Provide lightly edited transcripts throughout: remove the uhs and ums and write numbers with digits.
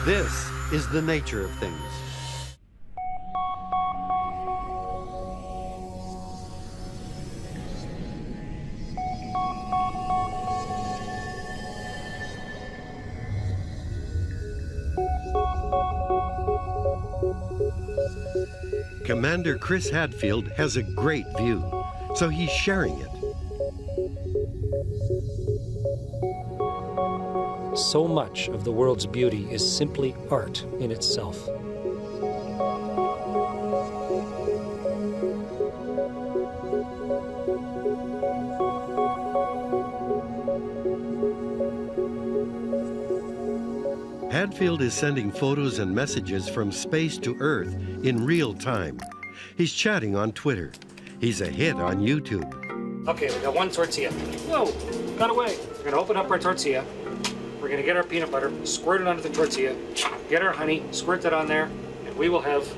This is the nature of things. Commander Chris Hadfield has a great view, so he's sharing it. So much of the world's beauty is simply art in itself. Hadfield is sending photos and messages from space to Earth in real time. He's chatting on Twitter. He's a hit on YouTube. Okay, we got one tortilla. Whoa, got away. We're gonna open up our tortilla. We're gonna get our peanut butter, squirt it onto the tortilla, get our honey, squirt that on there, and we will have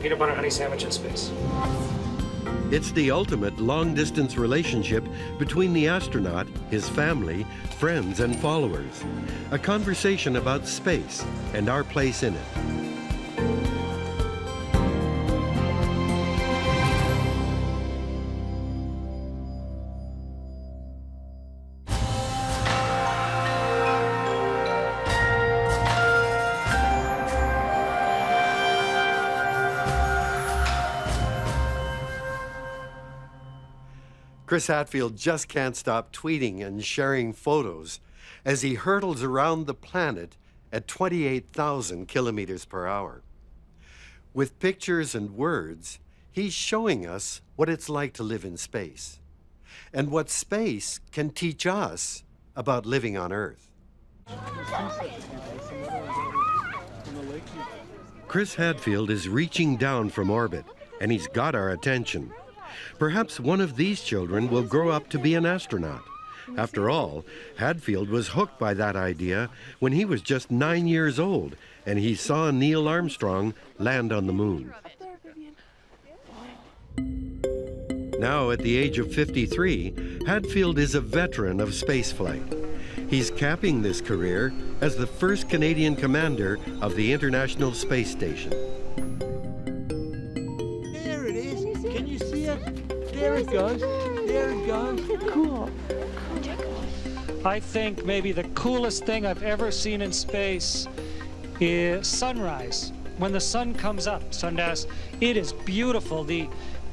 peanut butter honey sandwich in space. It's the ultimate long-distance relationship between the astronaut, his family, friends, and followers. A conversation about space and our place in it. Chris Hadfield just can't stop tweeting and sharing photos as he hurtles around the planet at 28,000 kilometers per hour. With pictures and words, he's showing us what it's like to live in space and what space can teach us about living on Earth. Chris Hadfield is reaching down from orbit, and he's got our attention. Perhaps one of these children will grow up to be an astronaut. After all, Hadfield was hooked by that idea when he was just 9 years old and he saw Neil Armstrong land on the moon. Now, at the age of 53, Hadfield is a veteran of spaceflight. He's capping this career as the first Canadian commander of the International Space Station. There it is. Can you see it? There it goes. There it goes. Cool. I think maybe the coolest thing I've ever seen in space is sunrise. When the sun comes up, Sundas, it is beautiful.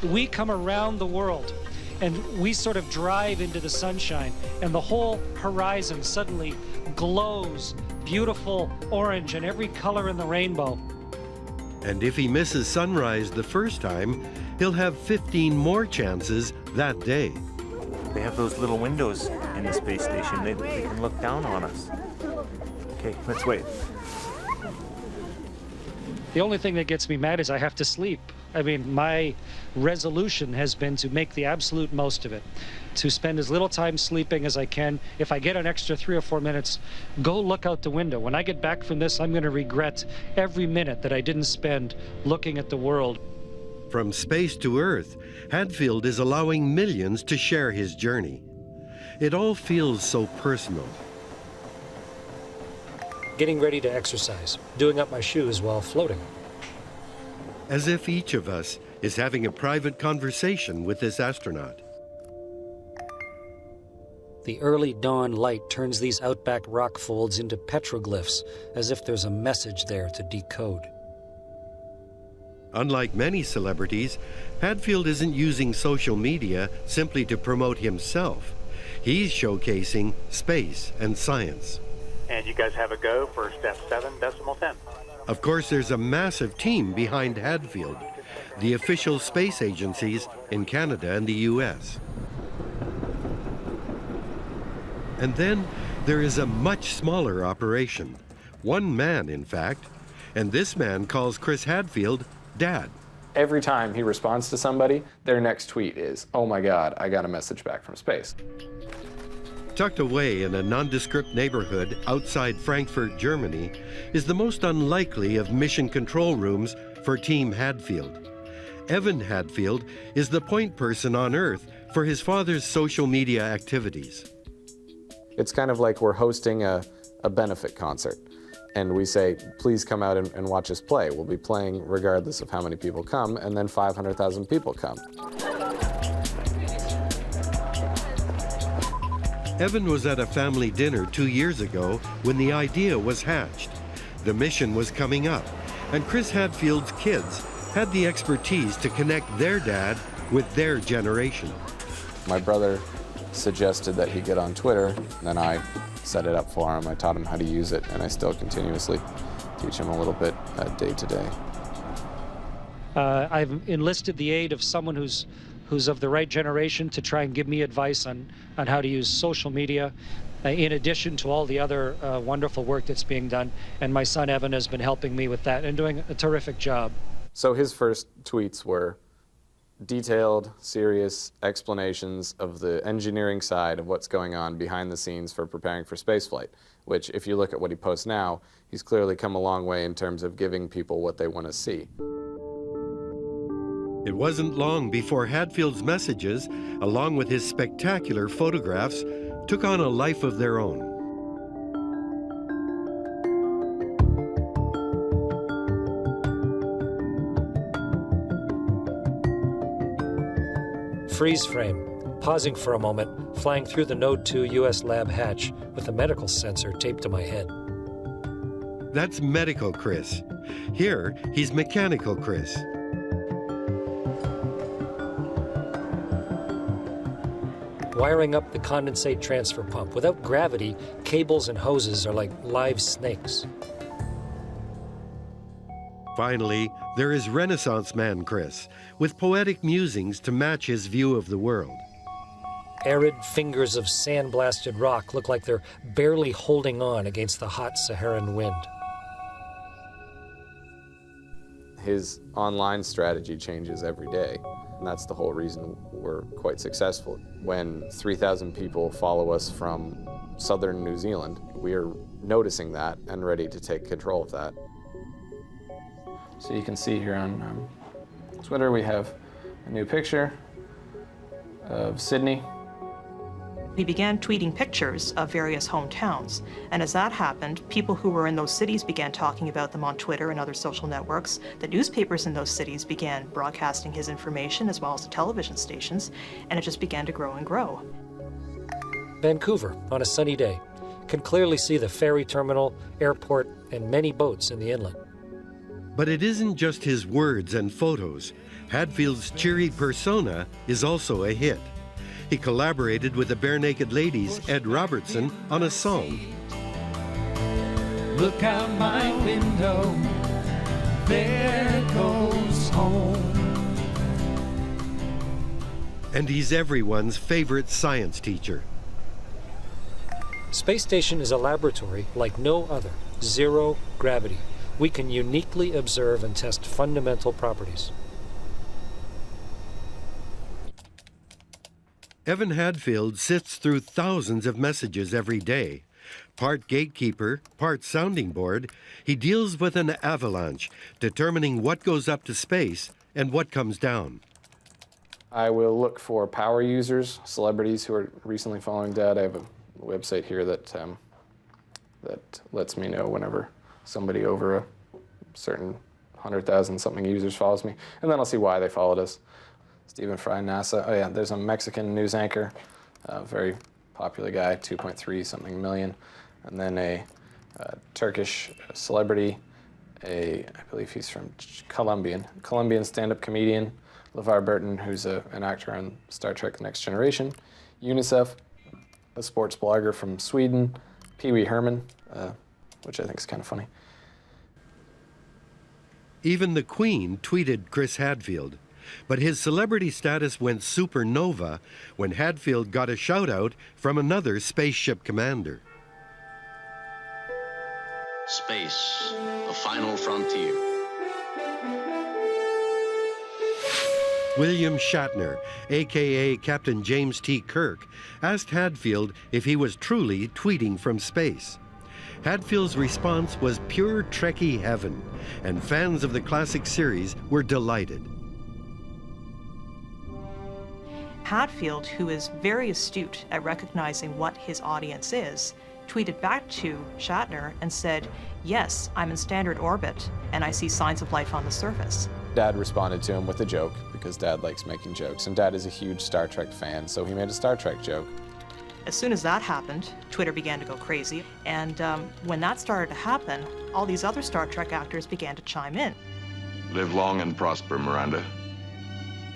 We come around the world and we sort of drive into the sunshine and the whole horizon suddenly glows beautiful orange and every color in the rainbow. And if he misses sunrise the first time, he'll have 15 more chances that day. They have those little windows in the space station. They can look down on us. Okay, let's wait. The only thing that gets me mad is I have to sleep. I mean, my resolution has been to make the absolute most of it, to spend as little time sleeping as I can. If I get an extra 3 or 4 minutes, go look out the window. When I get back from this, I'm going to regret every minute that I didn't spend looking at the world. From space to Earth, Hadfield is allowing millions to share his journey. It all feels so personal. Getting ready to exercise, doing up my shoes while floating. As if each of us is having a private conversation with this astronaut. The early dawn light turns these outback rock folds into petroglyphs, as if there's a message there to decode. Unlike many celebrities, Hadfield isn't using social media simply to promote himself. He's showcasing space and science. And you guys have a go for step 7, decimal 10. Of course, there's a massive team behind Hadfield, the official space agencies in Canada and the US. And then there is a much smaller operation. One man, in fact, and this man calls Chris Hadfield Dad. Every time he responds to somebody, their next tweet is, "Oh my God, I got a message back from space." Tucked away in a nondescript neighborhood outside Frankfurt, Germany, is the most unlikely of mission control rooms for Team Hadfield. Evan Hadfield is the point person on Earth for his father's social media activities. It's kind of like we're hosting a benefit concert. And we say, please come out and watch us play. We'll be playing regardless of how many people come, and then 500,000 people come. Evan was at a family dinner 2 years ago when the idea was hatched. The mission was coming up, and Chris Hadfield's kids had the expertise to connect their dad with their generation. My brother suggested that he get on Twitter, and then I set it up for him. I taught him how to use it, and I still continuously teach him a little bit day to day. I've enlisted the aid of someone who's of the right generation to try and give me advice on how to use social media, in addition to all the other wonderful work that's being done. And my son Evan has been helping me with that and doing a terrific job. So his first tweets were detailed, serious explanations of the engineering side of what's going on behind the scenes for preparing for spaceflight, which, if you look at what he posts now, he's clearly come a long way in terms of giving people what they want to see. It wasn't long before Hadfield's messages, along with his spectacular photographs, took on a life of their own. Freeze frame, pausing for a moment, flying through the Node 2 US lab hatch with a medical sensor taped to my head. That's medical Chris. Here, he's mechanical Chris. Wiring up the condensate transfer pump. Without gravity, cables and hoses are like live snakes. Finally, there is Renaissance man Chris, with poetic musings to match his view of the world. Arid fingers of sand-blasted rock look like they're barely holding on against the hot Saharan wind. His online strategy changes every day, and that's the whole reason we're quite successful. When 3,000 people follow us from southern New Zealand, we're noticing that and ready to take control of that. So you can see here on Twitter we have a new picture of Sydney. We began tweeting pictures of various hometowns, and as that happened, people who were in those cities began talking about them on Twitter and other social networks. The newspapers in those cities began broadcasting his information, as well as the television stations, and it just began to grow and grow. Vancouver, on a sunny day, can clearly see the ferry terminal, airport, and many boats in the inlet. But it isn't just his words and photos. Hadfield's cheery persona is also a hit. He collaborated with the Bare Naked Ladies' Ed Robertson on a song. Look out my window, there goes home. And he's everyone's favorite science teacher. Space Station is a laboratory like no other. Zero gravity. We can uniquely observe and test fundamental properties. Evan Hadfield sifts through thousands of messages every day. Part gatekeeper, part sounding board, he deals with an avalanche, determining what goes up to space and what comes down. I will look for power users, celebrities who are recently following Dad. I have a website here that lets me know whenever somebody over a certain 100,000 something users follows me, and then I'll see why they followed us. Stephen Fry, NASA. Oh yeah, there's a Mexican news anchor, very popular guy, 2.3 something million, and then a Turkish celebrity, I believe he's from Colombian stand-up comedian, LeVar Burton, who's an actor on Star Trek Next Generation, UNICEF, a sports blogger from Sweden, Pee Wee Herman, which I think is kind of funny. Even the Queen tweeted Chris Hadfield. But his celebrity status went supernova when Hadfield got a shout-out from another spaceship commander. Space, the final frontier. William Shatner, a.k.a. Captain James T. Kirk, asked Hadfield if he was truly tweeting from space. Hadfield's response was pure Trekkie heaven, and fans of the classic series were delighted. Hadfield, who is very astute at recognizing what his audience is, tweeted back to Shatner and said, "Yes, I'm in standard orbit, and I see signs of life on the surface." Dad responded to him with a joke, because Dad likes making jokes, and Dad is a huge Star Trek fan, so he made a Star Trek joke. As soon as that happened, Twitter began to go crazy, and when that started to happen, all these other Star Trek actors began to chime in. Live long and prosper, Miranda.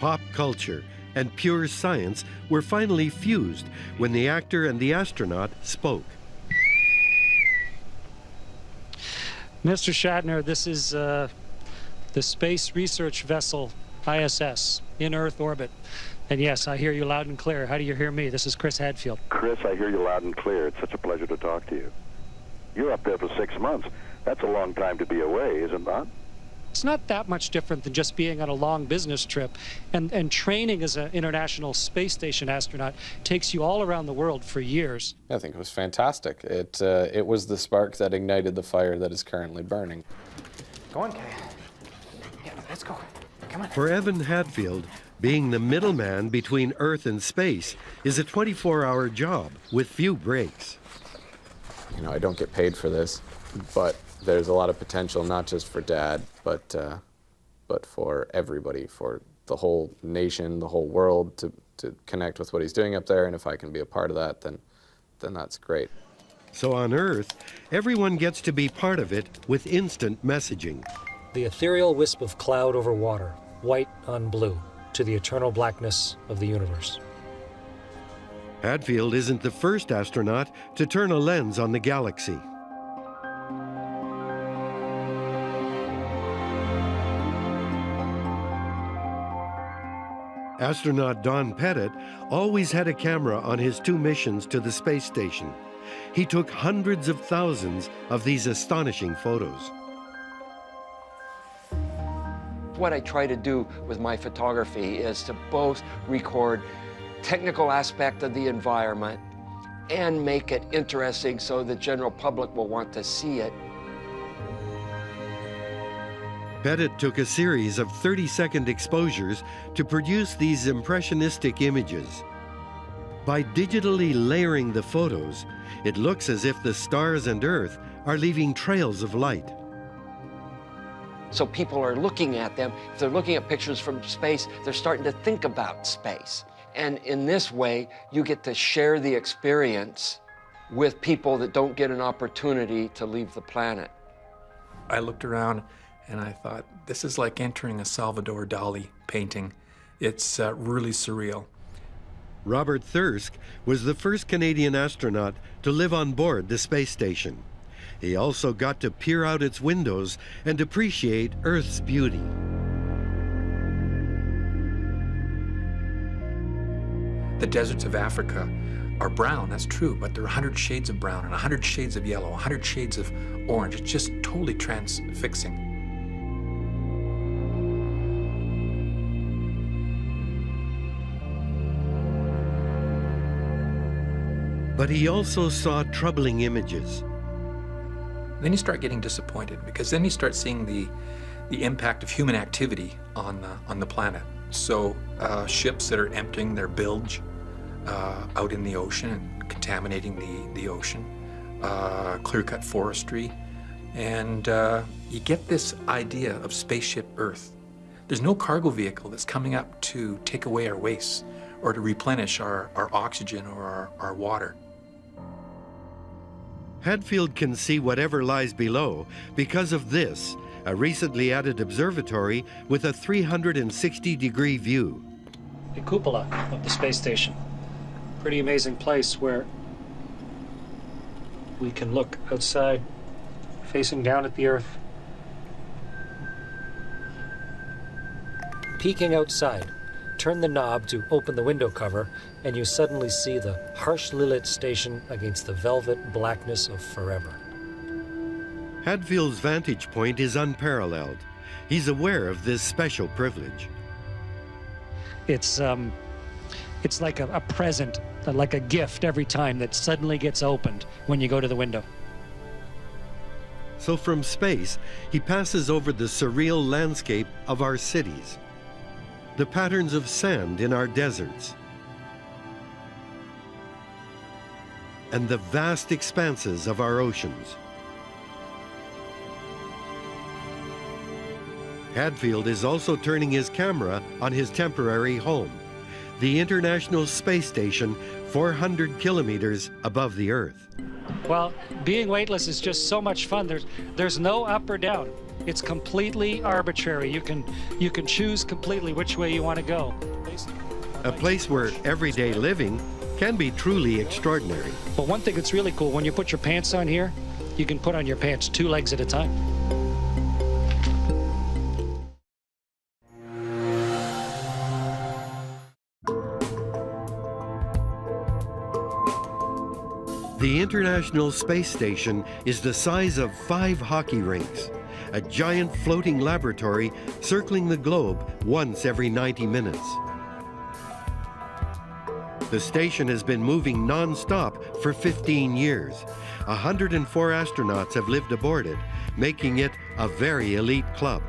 Pop culture and pure science were finally fused when the actor and the astronaut spoke. Mr. Shatner, this is the Space Research Vessel, ISS, in Earth orbit. And yes, I hear you loud and clear. How do you hear me? This is Chris Hadfield. Chris, I hear you loud and clear. It's such a pleasure to talk to you. You're up there for 6 months. That's a long time to be away, is it not? It's not that much different than just being on a long business trip. And training as an International Space Station astronaut takes you all around the world for years. I think it was fantastic. It was the spark that ignited the fire that is currently burning. Go on, Kay. Yeah, let's go. Come on. For Evan Hadfield, being the middleman between Earth and space is a 24-hour job with few breaks. You know, I don't get paid for this, but there's a lot of potential, not just for Dad, but for everybody, for the whole nation, the whole world, to connect with what he's doing up there. And if I can be a part of that, then that's great. So on Earth, everyone gets to be part of it with instant messaging. The ethereal wisp of cloud over water, white on blue, to the eternal blackness of the universe. Hadfield isn't the first astronaut to turn a lens on the galaxy. Astronaut Don Pettit always had a camera on his 2 missions to the space station. He took hundreds of thousands of these astonishing photos. What I try to do with my photography is to both record technical aspect of the environment and make it interesting so the general public will want to see it. Pettit took a series of 30-second exposures to produce these impressionistic images. By digitally layering the photos, it looks as if the stars and Earth are leaving trails of light. So people are looking at them. If they're looking at pictures from space, they're starting to think about space. And in this way, you get to share the experience with people that don't get an opportunity to leave the planet. I looked around and I thought, this is like entering a Salvador Dali painting. It's really surreal. Robert Thirsk was the first Canadian astronaut to live on board the space station. He also got to peer out its windows and appreciate Earth's beauty. The deserts of Africa are brown, that's true, but there are 100 shades of brown and 100 shades of yellow, 100 shades of orange. It's just totally transfixing. But he also saw troubling images. Then you start getting disappointed, because then you start seeing the impact of human activity on the planet. So ships that are emptying their bilge out in the ocean and contaminating the ocean, clear-cut forestry, and you get this idea of spaceship Earth. There's no cargo vehicle that's coming up to take away our wastes or to replenish our oxygen or our water. Hadfield can see whatever lies below because of this, a recently added observatory with a 360-degree view. The cupola of the space station. Pretty amazing place where we can look outside, facing down at the Earth. Peeking outside, turn the knob to open the window cover, and you suddenly see the harshly lit station against the velvet blackness of forever. Hadfield's vantage point is unparalleled. He's aware of this special privilege. It's like a present, like a gift every time that suddenly gets opened when you go to the window. So from space, he passes over the surreal landscape of our cities, the patterns of sand in our deserts, and the vast expanses of our oceans. Hadfield is also turning his camera on his temporary home, the International Space Station, 400 kilometers above the Earth. Well, being weightless is just so much fun. There's no up or down. It's completely arbitrary. You can choose completely which way you want to go. A place where everyday living can be truly extraordinary. But one thing that's really cool, when you put your pants on here, you can put on your pants 2 legs at a time. The International Space Station is the size of 5 hockey rinks, a giant floating laboratory circling the globe once every 90 minutes. The station has been moving non-stop for 15 years. 104 astronauts have lived aboard it, making it a very elite club.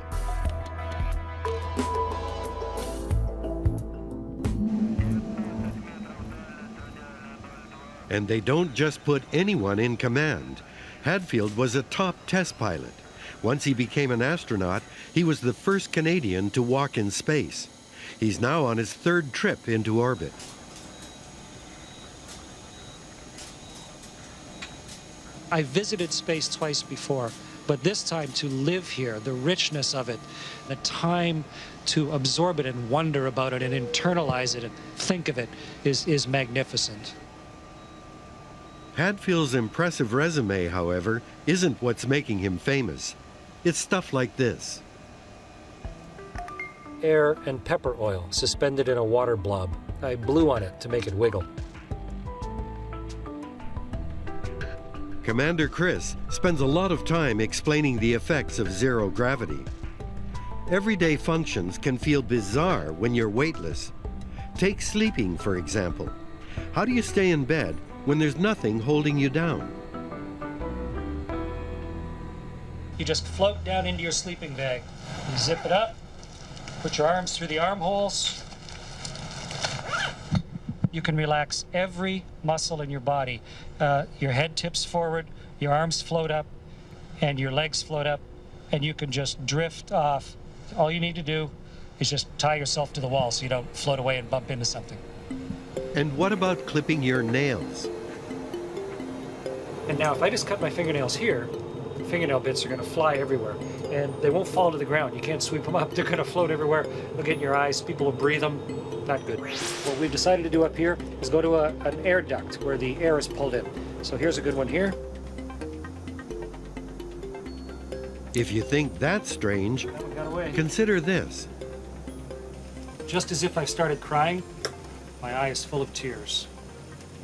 And they don't just put anyone in command. Hadfield was a top test pilot. Once he became an astronaut, he was the first Canadian to walk in space. He's now on his 3rd trip into orbit. I visited space twice before, but this time to live here, the richness of it, the time to absorb it and wonder about it and internalize it and think of it is magnificent. Hadfield's impressive resume, however, isn't what's making him famous. It's stuff like this. Air and pepper oil suspended in a water blob. I blew on it to make it wiggle. Commander Chris spends a lot of time explaining the effects of zero gravity. Everyday functions can feel bizarre when you're weightless. Take sleeping, for example. How do you stay in bed when there's nothing holding you down? You just float down into your sleeping bag. You zip it up, put your arms through the armholes. You can relax every muscle in your body. Your head tips forward, your arms float up, and your legs float up, and you can just drift off. All you need to do is just tie yourself to the wall so you don't float away and bump into something. And what about clipping your nails? And now if I just cut my fingernails here, fingernail bits are going to fly everywhere, and they won't fall to the ground. You can't sweep them up. They're going to float everywhere. They'll get in your eyes. People will breathe them. Not good. What we've decided to do up here is go to an air duct where the air is pulled in. So here's a good one here. If you think that's strange, consider this. Just as if I started crying, my eye is full of tears.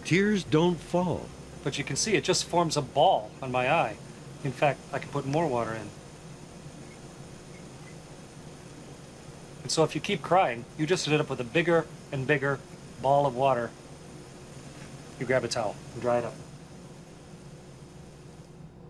Tears don't fall. But you can see it just forms a ball on my eye. In fact, I can put more water in. And so if you keep crying, you just end up with a bigger and bigger ball of water. You grab a towel and dry it up.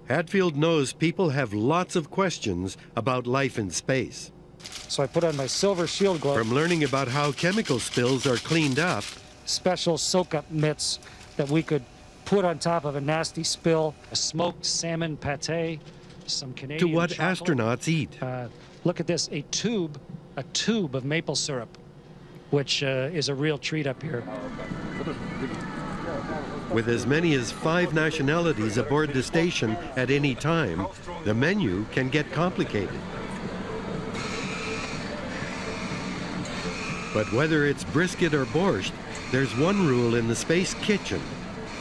Hadfield knows people have lots of questions about life in space. So I put on my silver shield glove. From learning about how chemical spills are cleaned up, special soak-up mitts that we could put on top of a nasty spill, a smoked salmon pate, some Canadian to what chocolate. Astronauts eat. Look at this, a tube of maple syrup, which is a real treat up here. With as many as 5 nationalities aboard the station at any time, the menu can get complicated. But whether it's brisket or borscht, there's one rule in the space kitchen: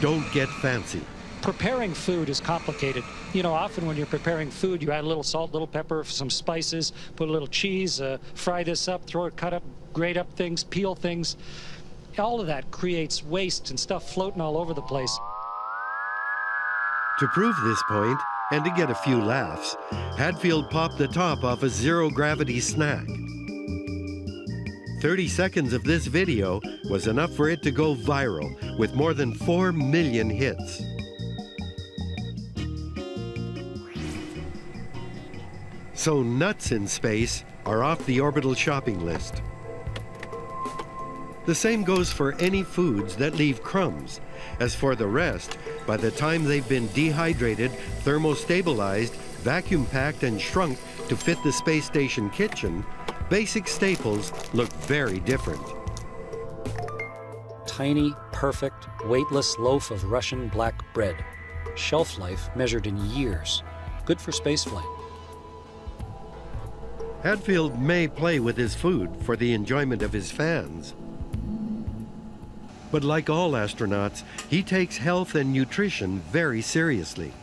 don't get fancy. Preparing food is complicated. You know, often when you're preparing food, you add a little salt, little pepper, some spices, put a little cheese, fry this up, throw it, cut up, grate up things, peel things. All of that creates waste and stuff floating all over the place. To prove this point, and to get a few laughs, Hadfield popped the top off a zero-gravity snack. 30 seconds of this video was enough for it to go viral, with more than 4 million hits. So nuts in space are off the orbital shopping list. The same goes for any foods that leave crumbs. As for the rest, by the time they've been dehydrated, thermostabilized, vacuum packed, and shrunk to fit the space station kitchen, basic staples look very different. Tiny, perfect, weightless loaf of Russian black bread. Shelf life measured in years. Good for spaceflight. Hadfield may play with his food for the enjoyment of his fans. But like all astronauts, he takes health and nutrition very seriously.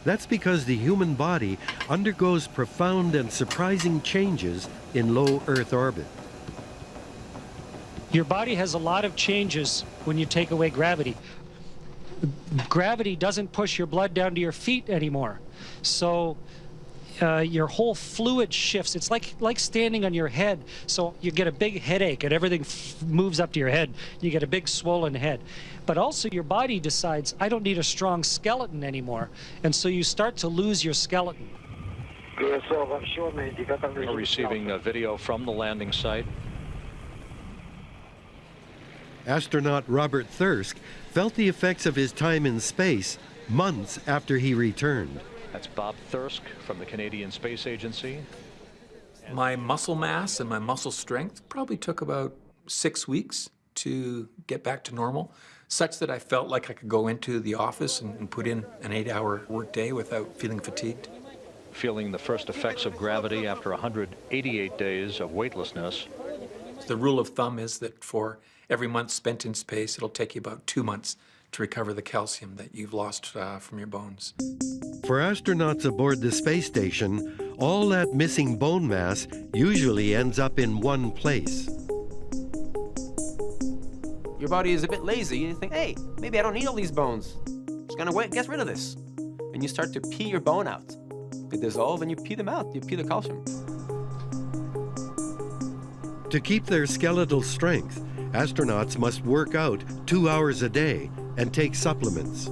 That's because the human body undergoes profound and surprising changes in low Earth orbit. Your body has a lot of changes when you take away gravity. Gravity doesn't push your blood down to your feet anymore. So your whole fluid shifts. It's like standing on your head. So you get a big headache and everything moves up to your head. You get a big swollen head. But also your body decides, I don't need a strong skeleton anymore. And so you start to lose your skeleton. We're receiving a video from the landing site. Astronaut Robert Thirsk felt the effects of his time in space months after he returned. That's Bob Thirsk from the Canadian Space Agency. My muscle mass and my muscle strength probably took about 6 weeks to get back to normal, such that I felt like I could go into the office and put in an 8-hour workday without feeling fatigued. Feeling the first effects of gravity after 188 days of weightlessness. The rule of thumb is that for every month spent in space, it'll take you about 2 months to recover the calcium that you've lost from your bones. For astronauts aboard the space station, all that missing bone mass usually ends up in one place. Your body is a bit lazy. You think, hey, maybe I don't need all these bones. Just gonna get rid of this. And you start to pee your bone out. They dissolve and you pee them out. You pee the calcium. To keep their skeletal strength, astronauts must work out 2 hours a day and take supplements.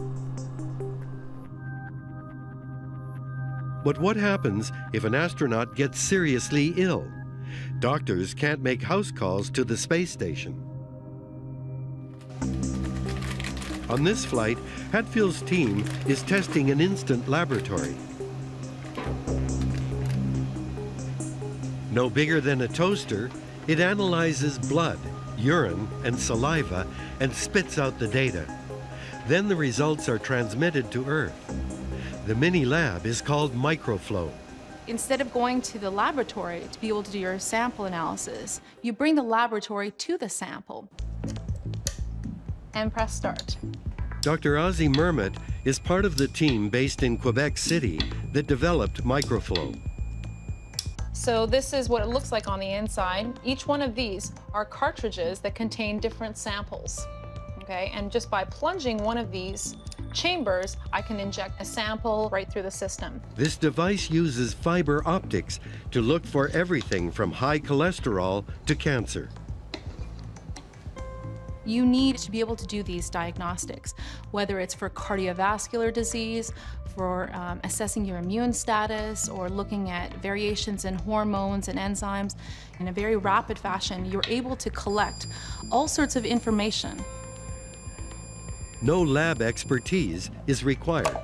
But what happens if an astronaut gets seriously ill? Doctors can't make house calls to the space station. On this flight, Hadfield's team is testing an instant laboratory. No bigger than a toaster, it analyzes blood, urine, and saliva and spits out the data. Then the results are transmitted to Earth. The mini lab is called microflow. Instead of going to the laboratory to be able to do your sample analysis, you bring the laboratory to the sample and press start. Dr. Ozzy Mermet is part of the team based in Quebec City that developed microflow. So this is what it looks like on the inside. Each one of these are cartridges that contain different samples. Okay, and just by plunging one of these chambers, I can inject a sample right through the system. This device uses fiber optics to look for everything from high cholesterol to cancer. You need to be able to do these diagnostics, whether it's for cardiovascular disease, for assessing your immune status, or looking at variations in hormones and enzymes. In a very rapid fashion, you're able to collect all sorts of information. No lab expertise is required.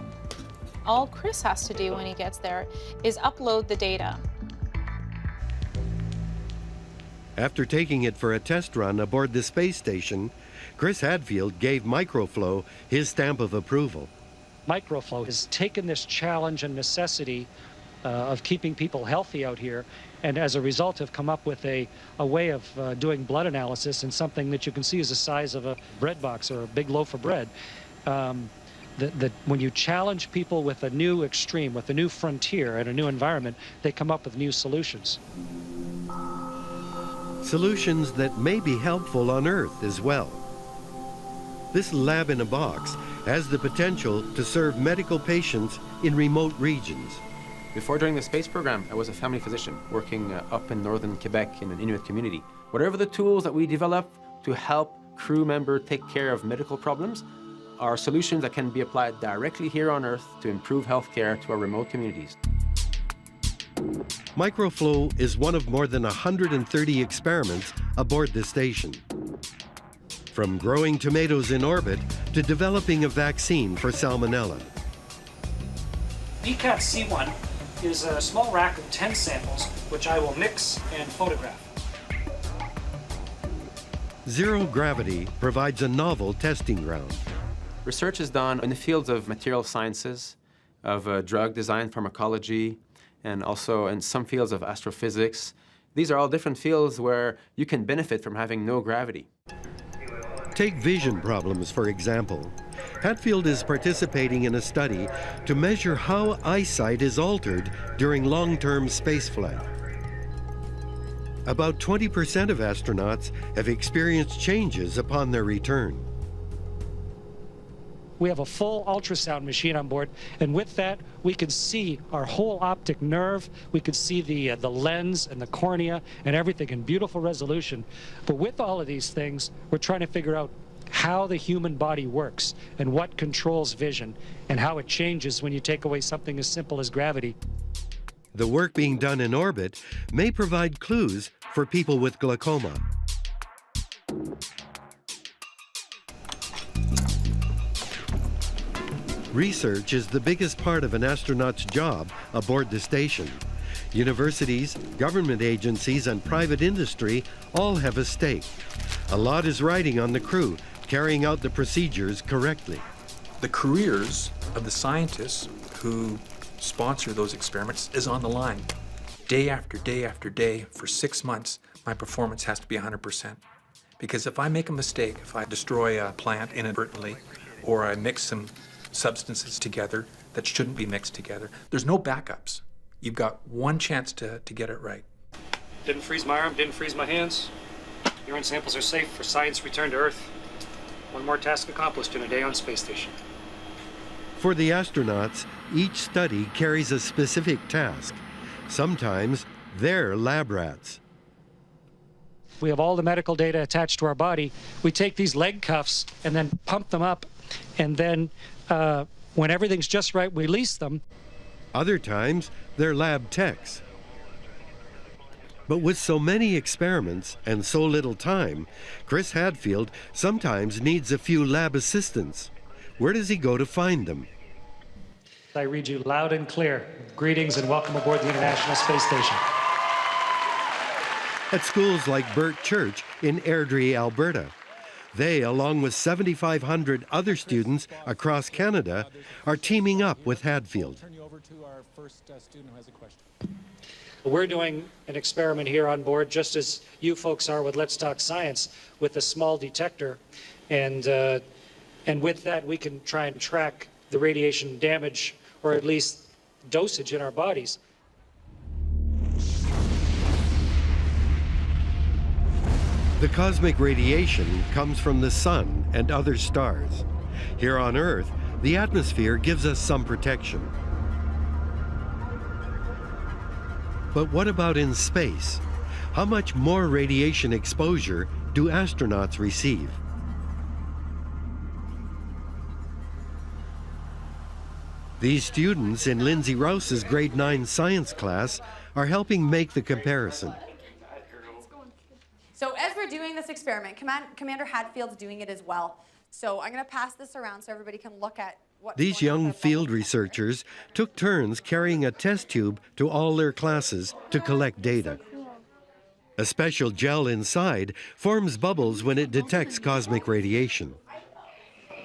All Chris has to do when he gets there is upload the data. After taking it for a test run aboard the space station, Chris Hadfield gave microflow his stamp of approval. Microflow has taken this challenge and necessity of keeping people healthy out here, and as a result have come up with a way of doing blood analysis in something that you can see is the size of a bread box or a big loaf of bread. When you challenge people with a new extreme, with a new frontier and a new environment, they come up with new solutions. Solutions that may be helpful on Earth as well. This lab in a box has the potential to serve medical patients in remote regions. Before joining the space program, I was a family physician working up in northern Quebec in an Inuit community. Whatever the tools that we develop to help crew members take care of medical problems are solutions that can be applied directly here on Earth to improve healthcare to our remote communities. Microflow is one of more than 130 experiments aboard the station. from growing tomatoes in orbit to developing a vaccine for salmonella. ECAT C1 is a small rack of 10 samples, which I will mix and photograph. Zero gravity provides a novel testing ground. Research is done in the fields of material sciences, of drug design, pharmacology, and also in some fields of astrophysics. These are all different fields where you can benefit from having no gravity. Take vision problems, for example. Hadfield is participating in a study to measure how eyesight is altered during long-term spaceflight. About 20% of astronauts have experienced changes upon their return. We have a full ultrasound machine on board, and with that, we can see our whole optic nerve. We can see the lens and the cornea and everything in beautiful resolution. But with all of these things, we're trying to figure out how the human body works and what controls vision and how it changes when you take away something as simple as gravity. The work being done in orbit may provide clues for people with glaucoma. Research is the biggest part of an astronaut's job aboard the station. Universities, government agencies, and private industry all have a stake. A lot is riding on the crew, carrying out the procedures correctly. The careers of the scientists who sponsor those experiments is on the line. Day after day after day, for 6 months, my performance has to be 100%. Because if I make a mistake, if I destroy a plant inadvertently, or I mix some substances together that shouldn't be mixed together, there's no backups. You've got one chance to get it right. Didn't freeze my arm, didn't freeze my hands. Urine samples are safe for science return to Earth. One more task accomplished in a day on space station. For the astronauts, each study carries a specific task. Sometimes they're lab rats. We have all the medical data attached to our body. We take these leg cuffs and then pump them up, and then when everything's just right, we release them. Other times, they're lab techs. But with so many experiments and so little time, Chris Hadfield sometimes needs a few lab assistants. Where does he go to find them? I read you loud and clear. Greetings and welcome aboard the International Space Station. At schools like Burt Church in Airdrie, Alberta. They, along with 7,500 other students across Canada, are teaming up with Hadfield. We're doing an experiment here on board, just as you folks are with Let's Talk Science, with a small detector. And with that, we can try and track the radiation damage, or at least dosage in our bodies. The cosmic radiation comes from the sun and other stars. Here on Earth, the atmosphere gives us some protection. But what about in space? How much more radiation exposure do astronauts receive? These students in Lindsay Rouse's grade 9 science class are helping make the comparison. So as we're doing this experiment, Commander Hadfield's doing it as well. So I'm going to pass this around so everybody can look at what... These young field researchers took turns carrying a test tube to all their classes to collect data. A special gel inside forms bubbles when it detects cosmic radiation.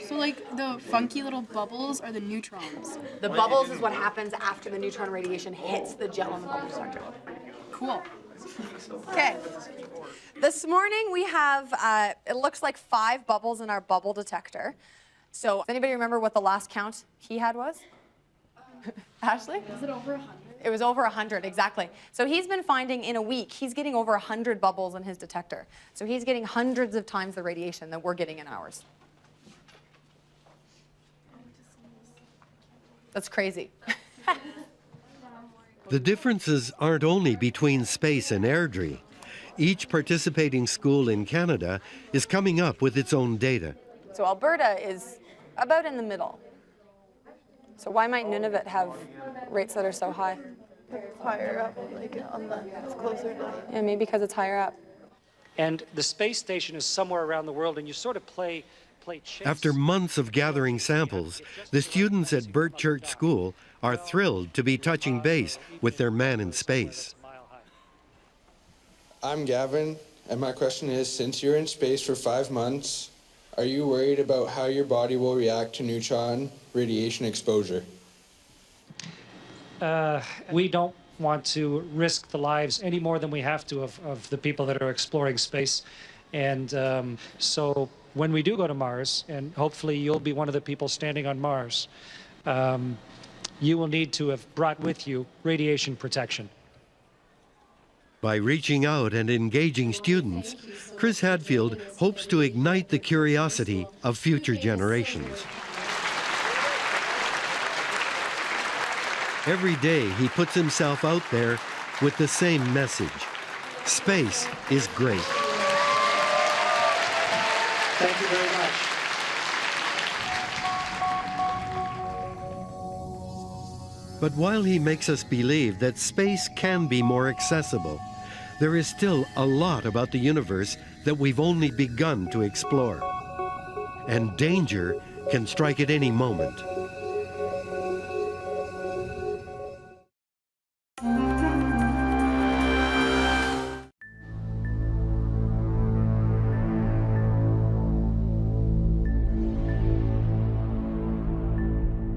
So like the funky little bubbles are the neutrons. The bubbles is what happens after the neutron radiation hits the gel in the bubble detector. Cool. Okay. This morning we have, it looks like 5 bubbles in our bubble detector. So, does anybody remember what the last count he had was? Ashley? Was it over 100? It was over 100, exactly. So he's been finding in a week, he's getting over 100 bubbles in his detector. So he's getting hundreds of times the radiation that we're getting in ours. That's crazy. The differences aren't only between space and Airdrie. Each participating school in Canada is coming up with its own data. So Alberta is about in the middle. So why might Nunavut have rates that are so high? It's higher up, like on the, it's closer to... Yeah, maybe because it's higher up. And the space station is somewhere around the world, and you sort of play chase. After months of gathering samples, the students at Burt Church School are thrilled to be touching base with their man in space. I'm Gavin, and my question is, since you're in space for 5 months, are you worried about how your body will react to neutron radiation exposure? We don't want to risk the lives any more than we have to of the people that are exploring space. And so when we do go to Mars, and hopefully you'll be one of the people standing on Mars, you will need to have brought with you radiation protection. By reaching out and engaging students, Chris Hadfield hopes to ignite the curiosity of future generations. Every day he puts himself out there with the same message: space is great. Thank you very much. But while he makes us believe that space can be more accessible, there is still a lot about the universe that we've only begun to explore. And danger can strike at any moment.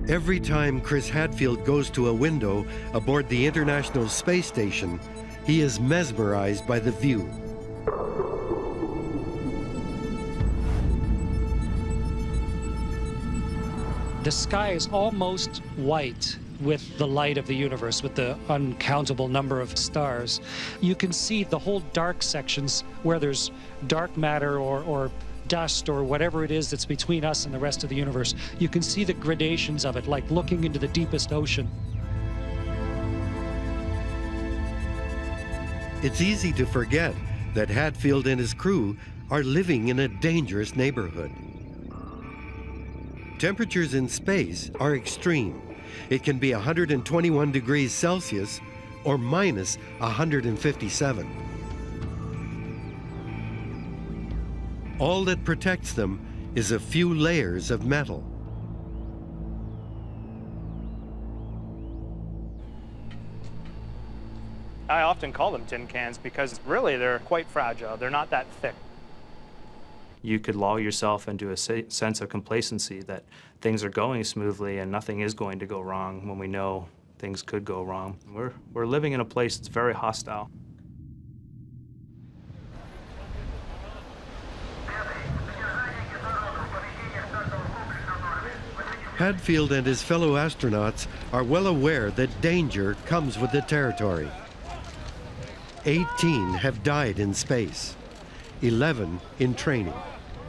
Every time Chris Hadfield goes to a window aboard the International Space Station, he is mesmerized by the view. The sky is almost white with the light of the universe, with the uncountable number of stars. You can see the whole dark sections where there's dark matter or dust or whatever it is that's between us and the rest of the universe. You can see the gradations of it, like looking into the deepest ocean. It's easy to forget that Hadfield and his crew are living in a dangerous neighborhood. Temperatures in space are extreme. It can be 121 degrees Celsius or minus 157. All that protects them is a few layers of metal. I often call them tin cans because really they're quite fragile. They're not that thick. You could lull yourself into a sense of complacency that things are going smoothly and nothing is going to go wrong when we know things could go wrong. We're living in a place that's very hostile. Hadfield and his fellow astronauts are well aware that danger comes with the territory. 18 have died in space, 11 in training.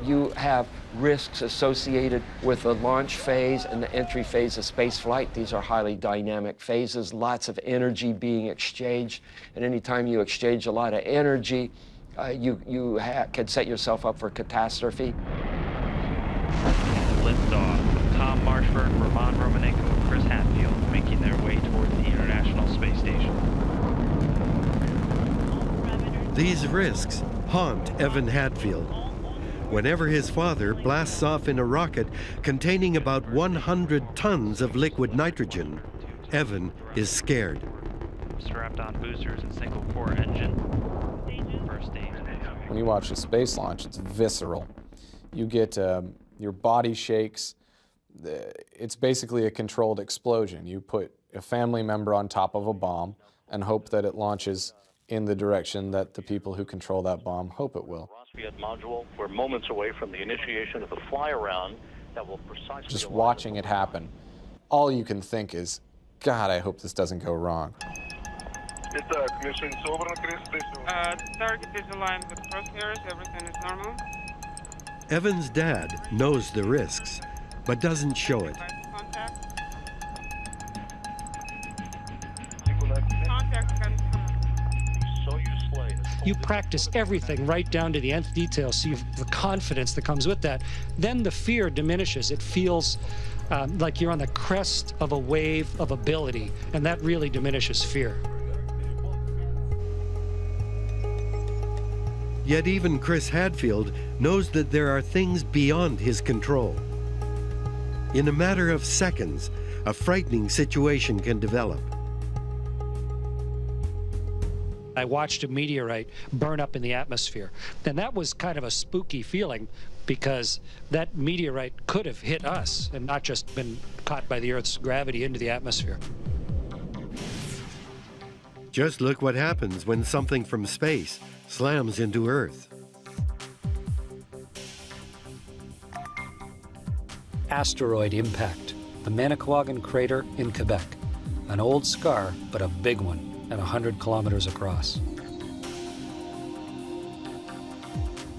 You have risks associated with the launch phase and the entry phase of space flight. These are highly dynamic phases, lots of energy being exchanged. And anytime you exchange a lot of energy, you can set yourself up for catastrophe. Liftoff. Tom Marshford, Roman Romanenko, and Chris Hadfield making their way towards the International Space Station. These risks haunt Evan Hadfield. Whenever his father blasts off in a rocket containing about 100 tons of liquid nitrogen, Evan is scared. Strapped on boosters and single core engine. First stage. When you watch a space launch, it's visceral. You get, your body shakes. It's basically a controlled explosion. You put a family member on top of a bomb and hope that it launches in the direction that the people who control that bomb hope it will. Module, we're moments away from the initiation of the fly-around that will precisely... Just watching it happen, all you can think is, God, I hope this doesn't go wrong. Target is aligned with crosshairs, everything is normal. Evan's dad knows the risks, but doesn't show it. You practice everything right down to the nth detail, so you have the confidence that comes with that. Then the fear diminishes. It feels like you're on the crest of a wave of ability, and that really diminishes fear. Yet even Chris Hadfield knows that there are things beyond his control. In a matter of seconds, a frightening situation can develop. I watched a meteorite burn up in the atmosphere, and that was kind of a spooky feeling because that meteorite could have hit us and not just been caught by the Earth's gravity into the atmosphere. Just look what happens when something from space slams into Earth. Asteroid impact, the Manicouagan crater in Quebec. An old scar, but a big one, and 100 kilometers across.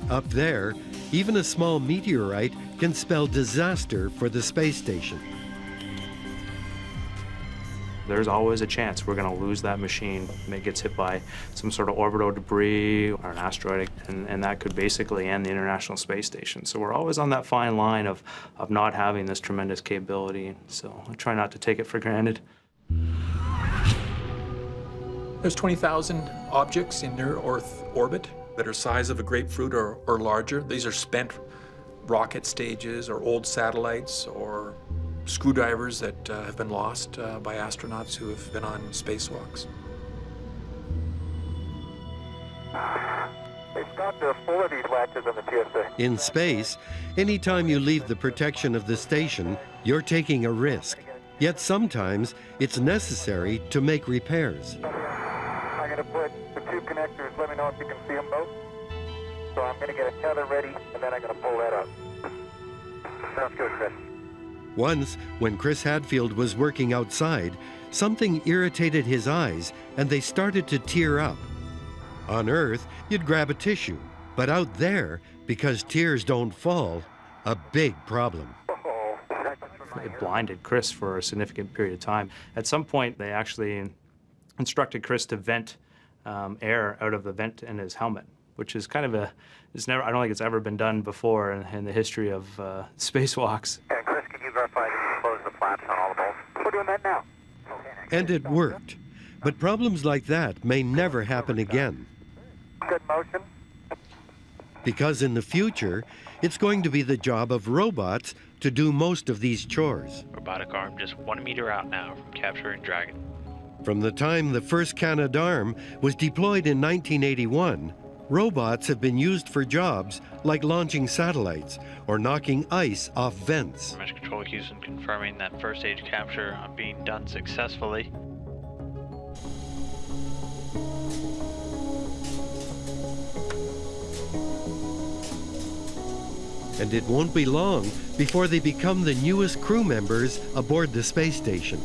Up there, even a small meteorite can spell disaster for the space station. There's always a chance we're going to lose that machine. It gets hit by some sort of orbital debris or an asteroid, and that could basically end the International Space Station. So we're always on that fine line of not having this tremendous capability. So I try not to take it for granted. There's 20,000 objects in near Earth orbit that are size of a grapefruit or larger. These are spent rocket stages or old satellites or screwdrivers that have been lost by astronauts who have been on spacewalks. They've got 4 of these latches on the TSA. In space, anytime you leave the protection of the station, you're taking a risk. Yet sometimes it's necessary to make repairs. I'm going to put the 2 connectors. Let me know if you can see them both. So I'm going to get a tether ready, and then I'm going to pull that up. Sounds good, Chris. Once, when Chris Hadfield was working outside, something irritated his eyes and they started to tear up. On Earth, you'd grab a tissue, but out there, because tears don't fall, a big problem. It blinded Chris for a significant period of time. At some point, they actually instructed Chris to vent air out of the vent in his helmet, which is kind of I don't think it's ever been done before in the history of spacewalks. Chris, can you verify that you close the flaps on all the bolts? We're doing that now. And it worked. But problems like that may never happen again. Good motion. Because in the future, it's going to be the job of robots to do most of these chores. Robotic arm just 1 meter out now from capturing Dragon. From the time the first Canadarm was deployed in 1981, robots have been used for jobs like launching satellites or knocking ice off vents. Mission Control Houston confirming that first stage capture being done successfully. And it won't be long before they become the newest crew members aboard the space station.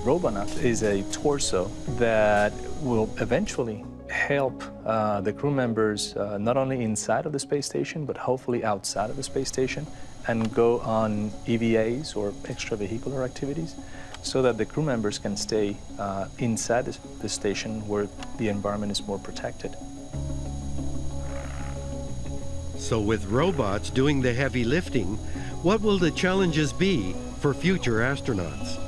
Robonaut is a torso that will eventually help the crew members not only inside of the space station, but hopefully outside of the space station, and go on EVAs or extravehicular activities, so that the crew members can stay inside the station where the environment is more protected. So with robots doing the heavy lifting, what will the challenges be for future astronauts?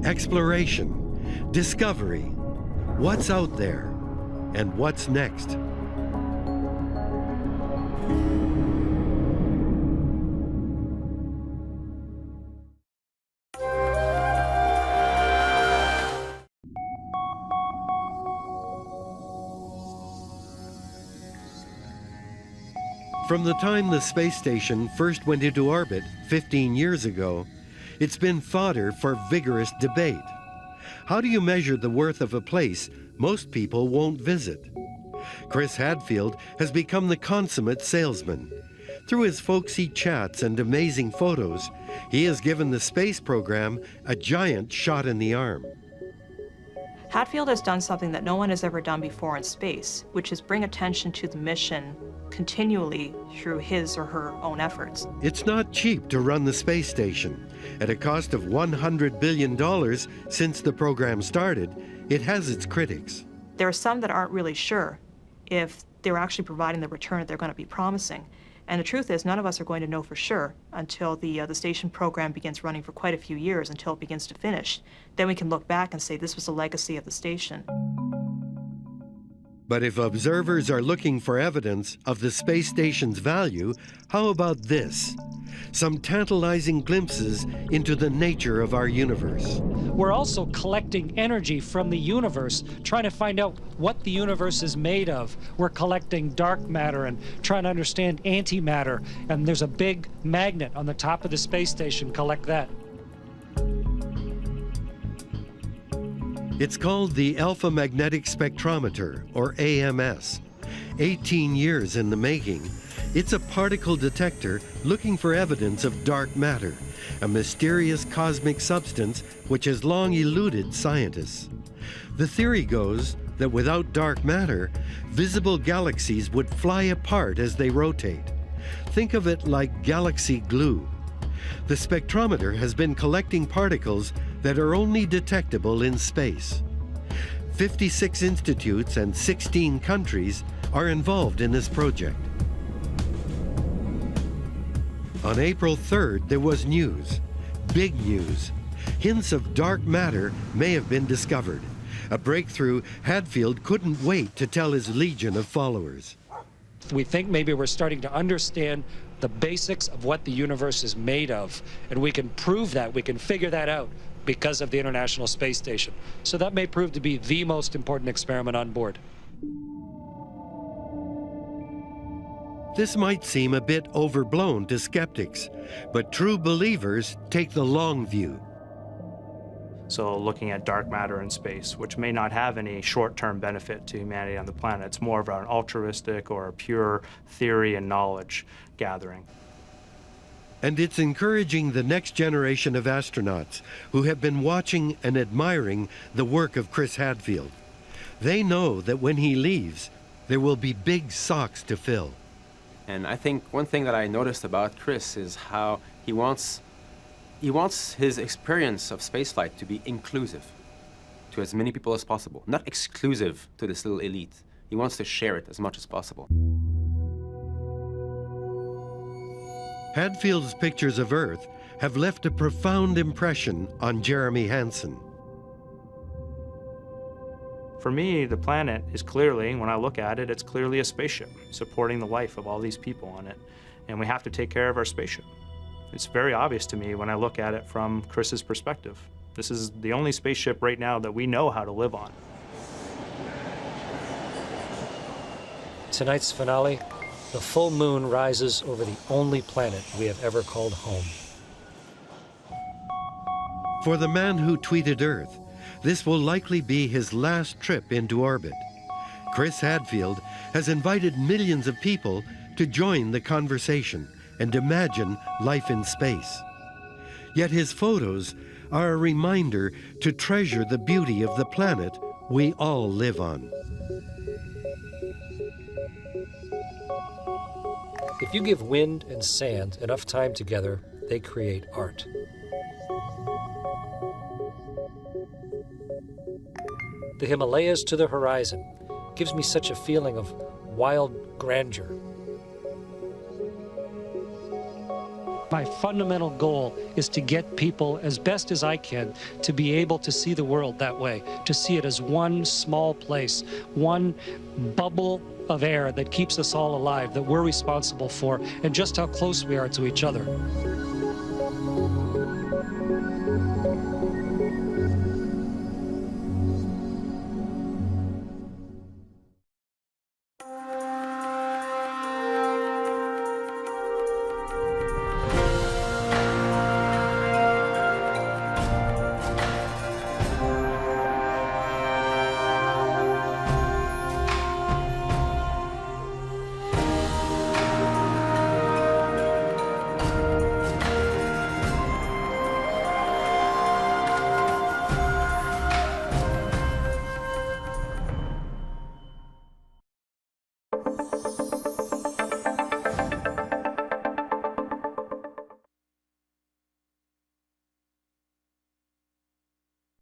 Exploration, discovery, what's out there, and what's next? From the time the space station first went into orbit 15 years ago, it's been fodder for vigorous debate. How do you measure the worth of a place most people won't visit? Chris Hadfield has become the consummate salesman. Through his folksy chats and amazing photos, he has given the space program a giant shot in the arm. Hadfield has done something that no one has ever done before in space, which is bring attention to the mission continually through his or her own efforts. It's not cheap to run the space station. At a cost of $100 billion since the program started, it has its critics. There are some that aren't really sure if they're actually providing the return that they're going to be promising. And the truth is, none of us are going to know for sure until the station program begins running for quite a few years, until it begins to finish. Then we can look back and say this was the legacy of the station. But if observers are looking for evidence of the space station's value, how about this? Some tantalizing glimpses into the nature of our universe. We're also collecting energy from the universe, trying to find out what the universe is made of. We're collecting dark matter and trying to understand antimatter. And there's a big magnet on the top of the space station. Collect that. It's called the Alpha Magnetic Spectrometer, or AMS. 18 years in the making, it's a particle detector looking for evidence of dark matter, a mysterious cosmic substance which has long eluded scientists. The theory goes that without dark matter, visible galaxies would fly apart as they rotate. Think of it like galaxy glue. The spectrometer has been collecting particles that are only detectable in space. 56 institutes and 16 countries are involved in this project. On April 3rd, there was news, big news. Hints of dark matter may have been discovered. A breakthrough Hadfield couldn't wait to tell his legion of followers. We think maybe we're starting to understand the basics of what the universe is made of, and we can prove that, we can figure that out because of the International Space Station. So that may prove to be the most important experiment on board. This might seem a bit overblown to skeptics, but true believers take the long view. So looking at dark matter in space, which may not have any short-term benefit to humanity on the planet, it's more of an altruistic or a pure theory and knowledge gathering. And it's encouraging the next generation of astronauts who have been watching and admiring the work of Chris Hadfield. They know that when he leaves, there will be big socks to fill. And I think one thing that I noticed about Chris is how he wants his experience of spaceflight to be inclusive to as many people as possible, not exclusive to this little elite. He wants to share it as much as possible. Hadfield's pictures of Earth have left a profound impression on Jeremy Hansen. For me, the planet is clearly, when I look at it, it's clearly a spaceship supporting the life of all these people on it. And we have to take care of our spaceship. It's very obvious to me when I look at it from Chris's perspective. This is the only spaceship right now that we know how to live on. Tonight's finale, the full moon rises over the only planet we have ever called home. For the man who tweeted Earth, this will likely be his last trip into orbit. Chris Hadfield has invited millions of people to join the conversation and imagine life in space. Yet his photos are a reminder to treasure the beauty of the planet we all live on. If you give wind and sand enough time together, they create art. The Himalayas to the horizon gives me such a feeling of wild grandeur. My fundamental goal is to get people, as best as I can, to be able to see the world that way, to see it as one small place, one bubble of air that keeps us all alive, that we're responsible for, and just how close we are to each other.